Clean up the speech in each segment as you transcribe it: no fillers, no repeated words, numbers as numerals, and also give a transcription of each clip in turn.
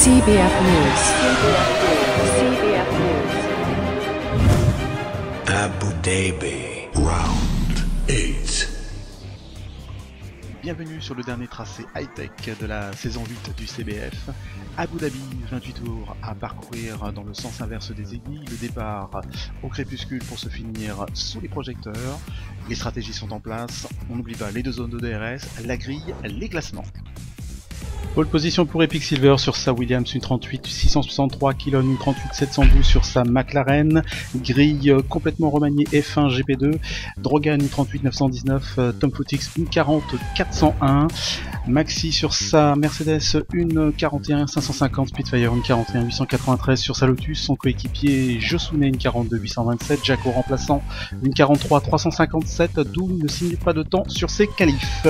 CBF News. Abu Dhabi, round 8. Bienvenue sur le dernier tracé high-tech de la saison 8 du CBF. Abu Dhabi, 28 tours à parcourir dans le sens inverse des aiguilles. Le départ au crépuscule pour se finir sous les projecteurs. Les stratégies sont en place. On n'oublie pas les deux zones de DRS, la grille, les classements. Pole position pour Epic Silver sur sa Williams, une 38 663, Kilon une 38 712 sur sa McLaren, grille complètement remaniée F1 GP2, Drogan une 38 919, Tom Footix une 40 401, Maxi sur sa Mercedes une 41 550, Spitfire une 41 893 sur sa Lotus, son coéquipier Josune une 42 827, Jaco remplaçant une 43 357, Doom ne signe pas de temps sur ses qualifs.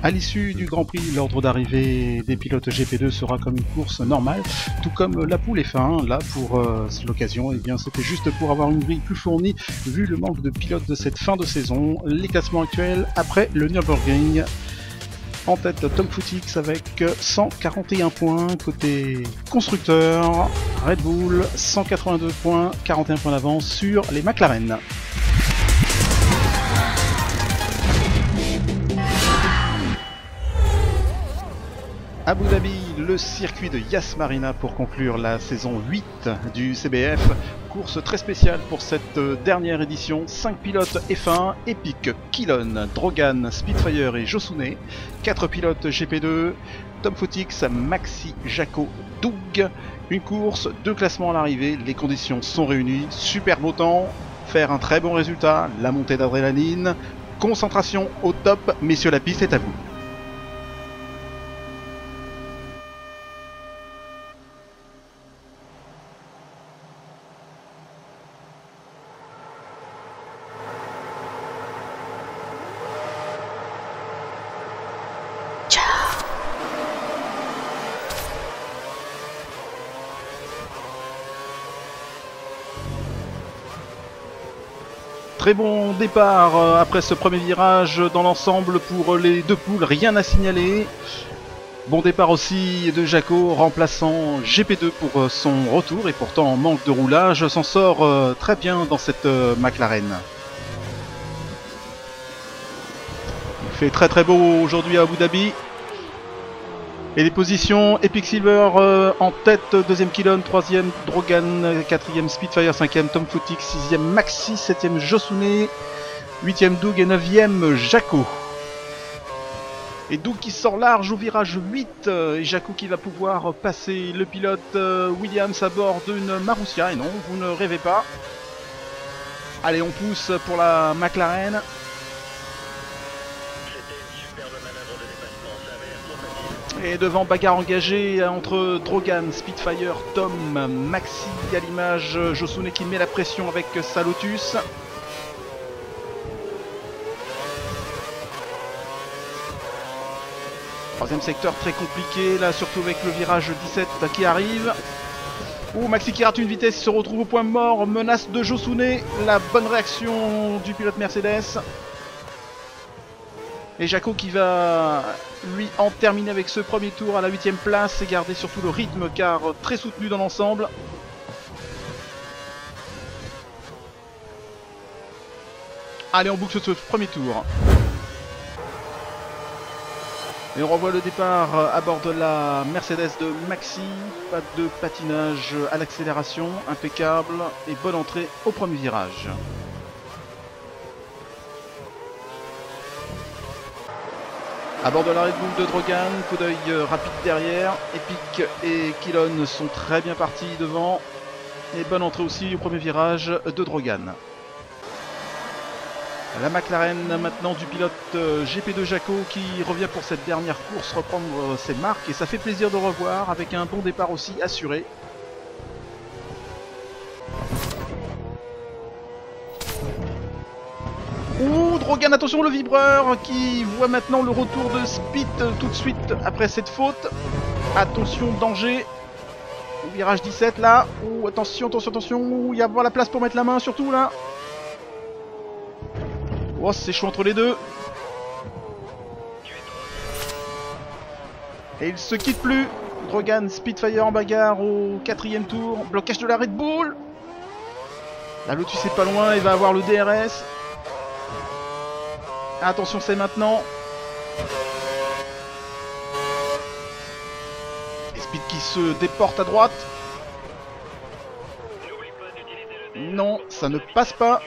À l'issue du Grand Prix, l'ordre d'arrivée des pilotes GP2 sera comme une course normale, tout comme la poule F1. Là, pour l'occasion, eh bien, c'était juste pour avoir une grille plus fournie, vu le manque de pilotes de cette fin de saison. Les classements actuels après le Nürburgring. En tête, Tom Footix avec 141 points. Côté constructeur, Red Bull, 182 points, 41 points d'avance sur les McLaren. Abu Dhabi, le circuit de Yas Marina pour conclure la saison 8 du CBF. Course très spéciale pour cette dernière édition. 5 pilotes F1, Epic, Kilon, Drogan, Spitfire et Josune. 4 pilotes GP2, Tom Footix, Maxi, Jaco, Doug. Une course, 2 classements à l'arrivée. Les conditions sont réunies. Super beau temps, faire un très bon résultat, la montée d'adrénaline. Concentration au top. Messieurs, la piste est à vous. Très bon départ après ce premier virage dans l'ensemble pour les deux poules, rien à signaler. Bon départ aussi de Jaco, remplaçant GP2 pour son retour et pourtant en manque de roulage, s'en sort très bien dans cette McLaren. Il fait très très beau aujourd'hui à Abu Dhabi. Et les positions, Epic Silver en tête, 2ème Kilon, 3ème Drogan, 4ème Spitfire, 5ème Tom Footix, 6ème Maxi, 7ème Josune, 8ème Doug et 9ème Jaco. Et Doug qui sort large au virage 8, et Jaco qui va pouvoir passer le pilote Williams à bord d'une Marussia. Et non, vous ne rêvez pas. Allez, on pousse pour la McLaren. Et devant, bagarre engagée entre Drogan, Spitfire, Tom, Maxi à l'image, Josune qui met la pression avec sa Lotus. Troisième secteur très compliqué, là surtout avec le virage 17 qui arrive. Oh, Maxi qui rate une vitesse, se retrouve au point mort, menace de Josune, la bonne réaction du pilote Mercedes. Et Jaco qui va lui en terminer avec ce premier tour à la 8ème place et garder surtout le rythme car très soutenu dans l'ensemble. Allez, on boucle ce premier tour. Et on revoit le départ à bord de la Mercedes de Maxi. Pas de patinage à l'accélération, impeccable et bonne entrée au premier virage. À bord de la Red Bull de Drogan, coup d'œil rapide derrière. Epic et Kilon sont très bien partis devant. Et bonne entrée aussi au premier virage de Drogan. La McLaren maintenant du pilote GP2 Jaco qui revient pour cette dernière course reprendre ses marques. Et ça fait plaisir de revoir avec un bon départ aussi assuré. Ouh, Drogan, attention le vibreur qui voit maintenant le retour de Spit tout de suite après cette faute. Attention, danger. Au virage 17 là. Ouh, attention, attention, attention. Ouh, il y a la place pour mettre la main surtout là. Oh, c'est chaud entre les deux. Et ils se quittent plus. Drogan, Spitfire en bagarre au 4ème tour. Blocage de la Red Bull. La Lotus est pas loin, il va avoir le DRS. Attention, c'est maintenant. Et Speed qui se déporte à droite. Non, ça ne passe pas.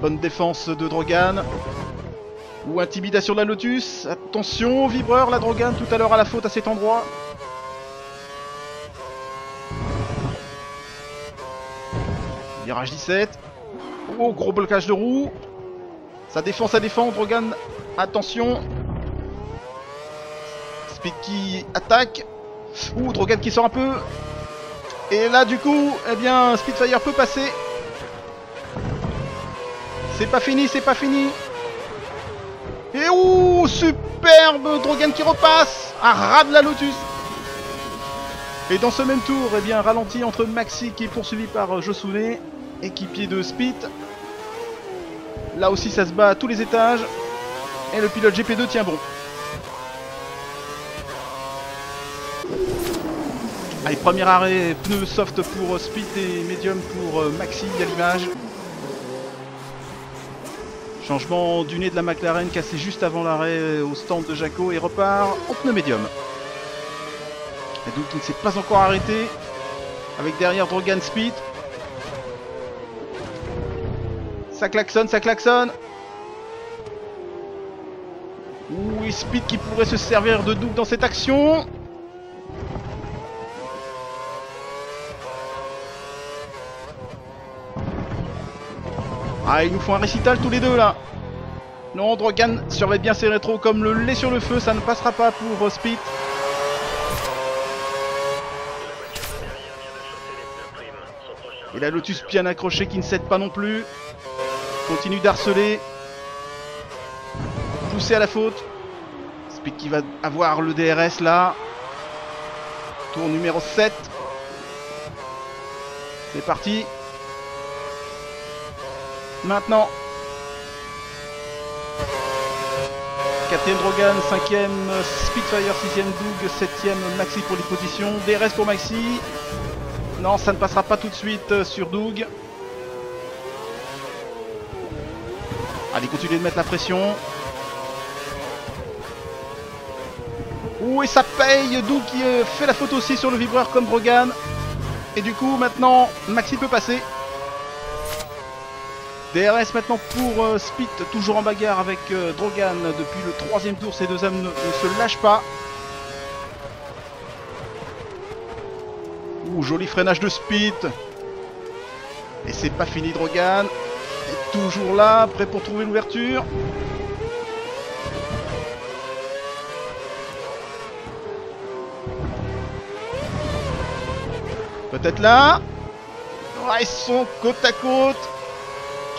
Bonne défense de Drogan. Ou intimidation de la Lotus. Attention, vibreur, la Drogan tout à l'heure à la faute à cet endroit. Virage 17. Oh, gros blocage de roue. Ça défend, Drogan, attention. Speed qui attaque. Ouh, Drogan qui sort un peu. Et là, du coup, eh bien, Spitfire peut passer. C'est pas fini, c'est pas fini. Et ouh, superbe Drogan qui repasse à ras de la Lotus. Et dans ce même tour, eh bien, ralenti entre Maxi qui est poursuivi par Josune, équipier de Speed. Là aussi, ça se bat à tous les étages. Et le pilote GP2 tient bon. Allez, premier arrêt, pneu soft pour Speed et médium pour Maxi à l'image. Changement du nez de la McLaren cassé juste avant l'arrêt au stand de Jaco et repart en pneu médium. Et donc il ne s'est pas encore arrêté avec derrière Drogan Speed. Ça klaxonne, ça klaxonne. Oui, Speed qui pourrait se servir de Doug dans cette action. Ah, ils nous font un récital tous les deux là. Non, Drogan surveille bien ses rétros comme le lait sur le feu, ça ne passera pas pour Speed. Et la Lotus bien accrochée qui ne cède pas non plus. Continue d'harceler. Poussé à la faute. Speed qui va avoir le DRS là. Tour numéro 7. C'est parti. Maintenant. 4ème Drogan, 5ème Spitfire, 6ème Doug, 7ème Maxi pour les positions. DRS pour Maxi. Non, ça ne passera pas tout de suite sur Doug. Allez, continuez de mettre la pression. Ouh, et ça paye. Doug qui fait la faute aussi sur le vibreur comme Drogan. Et du coup, maintenant, Maxi peut passer. DRS maintenant pour Speed, toujours en bagarre avec Drogan depuis le 3ème tour. Ces deux hommes ne se lâchent pas. Ouh, joli freinage de Speed. Et c'est pas fini, Drogan est toujours là, prêt pour trouver l'ouverture. Peut-être là. Ouais, ils sont côte à côte.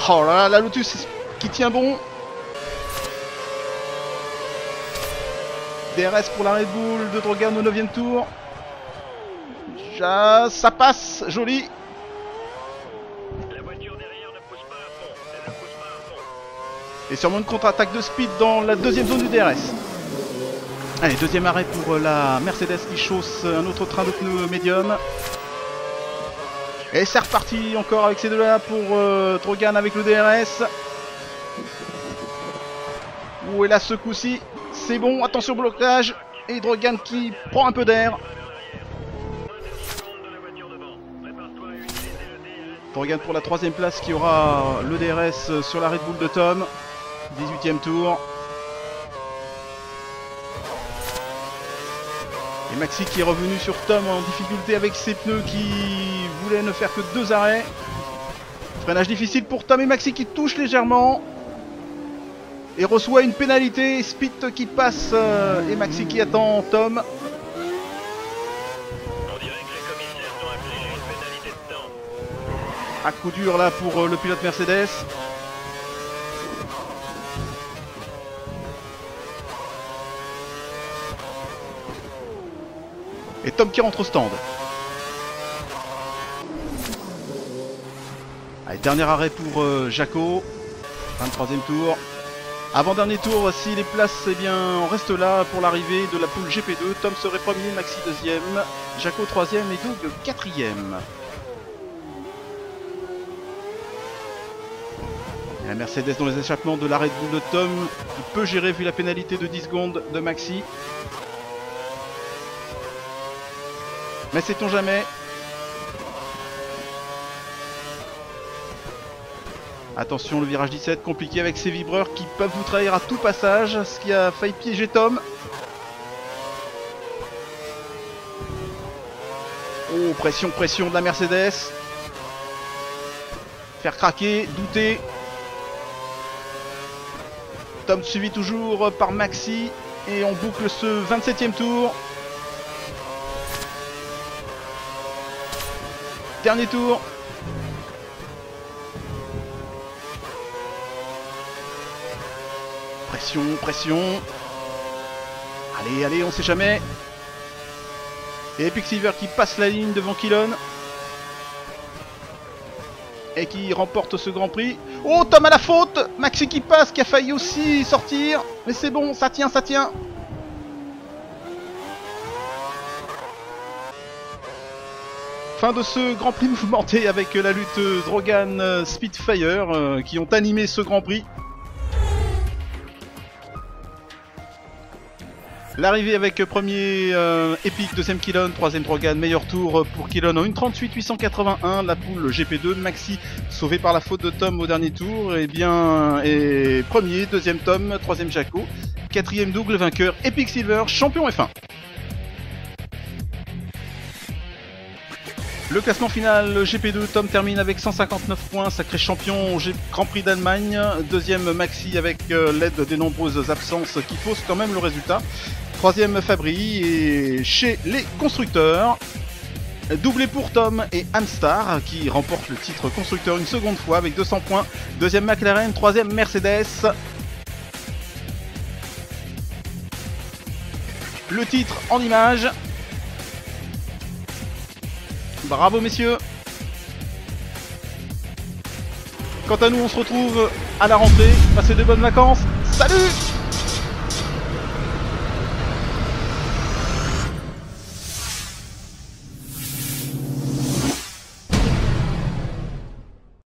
Oh là là, la Lotus qui tient bon. DRS pour la Red Bull de Drogan au 9ème tour. Ça passe, joli. La voiture derrière ne pousse pas à fond. Elle ne pousse pas à fond. Et sûrement une contre-attaque de Speed dans la 2ème zone du DRS. Allez, 2ème arrêt pour la Mercedes qui chausse un autre train de pneus médium. Et c'est reparti encore avec ces deux-là pour Drogan avec le DRS. Ouh, et là ce coup-ci, c'est bon, attention blocage. Et Drogan qui prend un peu d'air. Drogan pour la 3ème place qui aura le DRS sur la Red Bull de Tom. 18ème tour. Et Maxi qui est revenu sur Tom en difficulté avec ses pneus qui voulaient ne faire que 2 arrêts. Freinage difficile pour Tom et Maxi qui touchent légèrement. Et reçoit une pénalité. Speed qui passe et Maxi qui attend Tom. On dirait que les commissaires ont infligé une pénalité de temps. À coup dur là pour le pilote Mercedes. Et Tom qui rentre au stand. Allez, dernier arrêt pour Jaco. 23ème tour. Avant-dernier tour, si les places, eh bien, on reste là pour l'arrivée de la poule GP2. Tom serait premier, Maxi deuxième, Jaco troisième et Doug quatrième. Et la Mercedes dans les échappements de la Red Bull de Tom, il peut gérer vu la pénalité de 10 secondes de Maxi. Mais sait-on jamais. Attention, le virage 17, compliqué avec ces vibreurs qui peuvent vous trahir à tout passage, ce qui a failli piéger Tom. Oh, pression, pression de la Mercedes. Faire craquer, douter. Tom suivi toujours par Maxi. Et on boucle ce 27e tour. Dernier tour. Pression, pression. Allez, allez, on sait jamais. Et Epic Silver qui passe la ligne devant Killon. Et qui remporte ce Grand Prix. Oh, Tom à la faute. Maxi qui passe, qui a failli aussi sortir. Mais c'est bon, ça tient, ça tient. Fin de ce Grand Prix mouvementé avec la lutte Drogan Spitfire qui ont animé ce Grand Prix. L'arrivée avec premier Epic, deuxième Killon, troisième Drogan, meilleur tour pour Killon en 1:38.881, la poule GP2, Maxi sauvé par la faute de Tom au dernier tour, et bien et premier, deuxième Tom, troisième Jaco, quatrième Doug, le vainqueur Epic Silver, champion F1. Le classement final, le GP2, Tom termine avec 159 points, sacré champion au Grand Prix d'Allemagne. Deuxième Maxi avec l'aide des nombreuses absences qui faussent quand même le résultat. Troisième Fabry et chez les constructeurs. Doublé pour Tom et Amstar qui remporte le titre constructeur une seconde fois avec 200 points. Deuxième McLaren, troisième Mercedes. Le titre en images. Bravo messieurs. Quant à nous, on se retrouve à la rentrée. Passez de bonnes vacances. Salut!